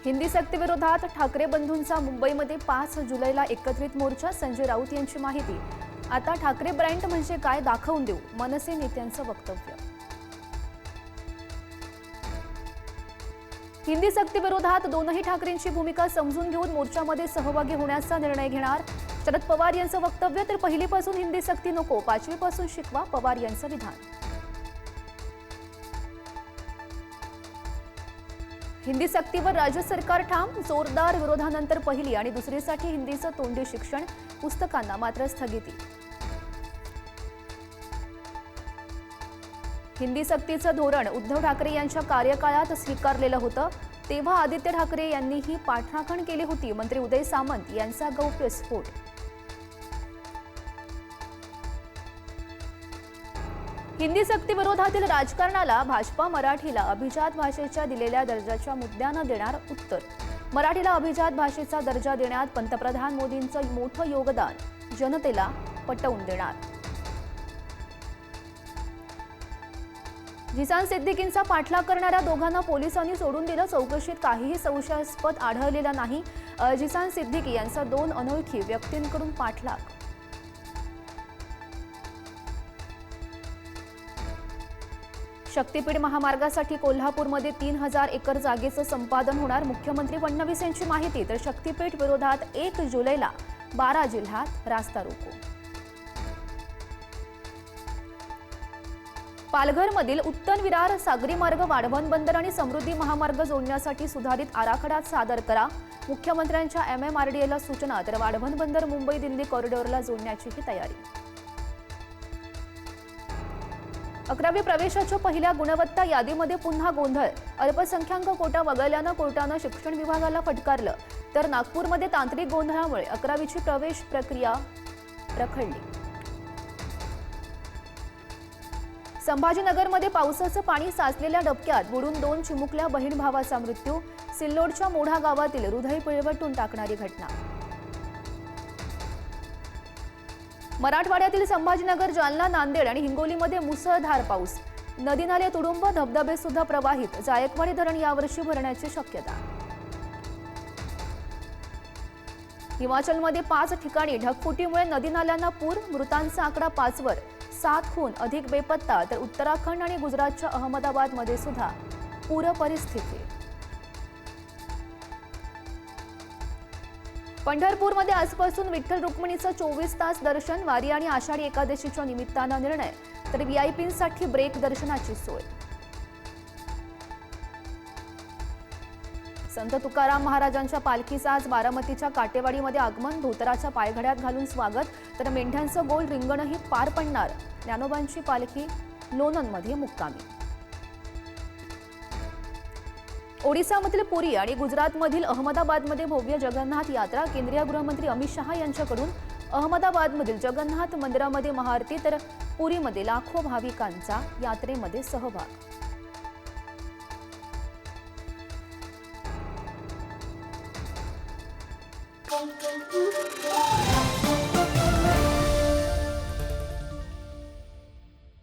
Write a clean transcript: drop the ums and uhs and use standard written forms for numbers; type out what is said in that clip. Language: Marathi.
हिंदी सक्तीविरोधात ठाकरे बंधूंचा मुंबईमध्ये 5 जुलैला एकत्रित मोर्चा. संजय राऊत यांची माहिती. आता ठाकरे ब्रँड म्हणजे काय दाखवून देऊ, मनसे नेत्यांचं वक्तव्य. हिंदी सक्तीविरोधात दोनही ठाकरेंची भूमिका समजून घेऊन मोर्चामध्ये सहभागी होण्याचा निर्णय घेणार. शरद पवार यांचं वक्तव्य. तर पहिलीपासून हिंदी सक्ती नको, 5वीपासून शिकवा, पवार यांचं विधान. हिंदी सक्तीवर राज्य सरकार ठाम. जोरदार विरोधानंतर पहिली आणि दुसरीसाठी हिंदीचं तोंडी शिक्षण, पुस्तकांना मात्र स्थगिती. हिंदी सक्तीचं धोरण उद्धव ठाकरे यांच्या कार्यकाळात स्वीकारलेलं होतं. तेव्हा आदित्य ठाकरे यांनीही पाठराखण केली होती. मंत्री उदय सामंत यांचा गौप्यस्फोट. हिंदी सक्तीविरोधातील राजकारणाला भाजपा मराठीला अभिजात भाषेच्या दिलेल्या दर्जाच्या मुद्द्यानं देणार उत्तर. मराठीला अभिजात भाषेचा दर्जा देण्यात पंतप्रधान मोदींचं मोठं योगदान, जनतेला पटवून देणार. जिसान सिद्दीकींचा पाठलाग करणाऱ्या दोघांना पोलिसांनी सोडून दिलं. चौकशीत काहीही संशयास्पद आढळलेलं नाही. जिसान सिद्दीकी यांचा 2 अनोळखी व्यक्तींकडून पाठलाग. शक्तीपीठ महामार्गासाठी कोल्हापूरमध्ये 3000 एकर जागेचं संपादन होणार. मुख्यमंत्री फडणवीस यांची माहिती. तर शक्तीपीठ विरोधात 1 जुलैला 12 जिल्ह्यात रास्ता रोको. पालघरमधील उत्तन विरार सागरी मार्ग, वाढवण बंदर आणि समृद्धी महामार्ग जोडण्यासाठी सुधारित आराखडा सादर करा. मुख्यमंत्र्यांच्या MMRDAला सूचना. तर वाढवण बंदर मुंबई दिल्ली कॉरिडॉरला जोडण्याचीही तयारी. 11वी प्रवेशाच्या पहिल्या गुणवत्ता यादीमध्ये पुन्हा गोंधळ. अल्पसंख्याक कोटा वगळल्यानं कोर्टानं शिक्षण विभागाला फटकारलं. तर नागपूरमध्ये तांत्रिक गोंधळामुळे 11वीची प्रवेश प्रक्रिया रखडली. संभाजीनगरमध्ये पावसाचं पाणी साचलेल्या डबक्यात बुडून 2 चिमुकल्या बहीण भावाचा मृत्यू. सिल्लोडच्या मोढा गावातील हृदय पिळवटून टाकणारी घटना. मराठवाड्यातील संभाजीनगर, जालना, नांदेड आणि हिंगोलीमध्ये मुसळधार पाऊस. नदी नाले तुडुंब, धबधबे सुद्धा प्रवाहित. जायकवाडी धरण यावर्षी भरण्याची शक्यता. हिमाचलमध्ये 5 ठिकाणी ढगफुटीमुळे नदी नाल्यांना पूर. मृतांचा आकडा 5 वर. 7हून अधिक बेपत्ता. तर उत्तराखंड आणि गुजरातच्या अहमदाबादमध्ये सुद्धा पूर परिस्थिती. पंढरपूरमध्ये आजपासून विठ्ठल रुक्मिणीचं 24 तास दर्शन. वारी आणि आषाढी एकादशीच्या निमित्तानं निर्णय. तर VIPंसाठी ब्रेक दर्शनाची सोय. संत तुकाराम महाराजांच्या पालखीचं आज बारामतीच्या काटेवाडीमध्ये आगमन. धोतराच्या पायघड्यात घालून स्वागत. तर मेंढ्यांचं गोल रिंगणही पार पडणार. ज्ञानोबांची पालखी लोणंदमध्ये मुक्कामी. ओडिसामधील पुरी आणि गुजरातमधील अहमदाबादमध्ये भव्य जगन्नाथ यात्रा. केंद्रीय गृहमंत्री अमित शहा यांच्याकडून अहमदाबादमधील जगन्नाथ मंदिरामध्ये महाआरती. तर पुरीमध्ये लाखो भाविकांचा यात्रेमध्ये सहभाग.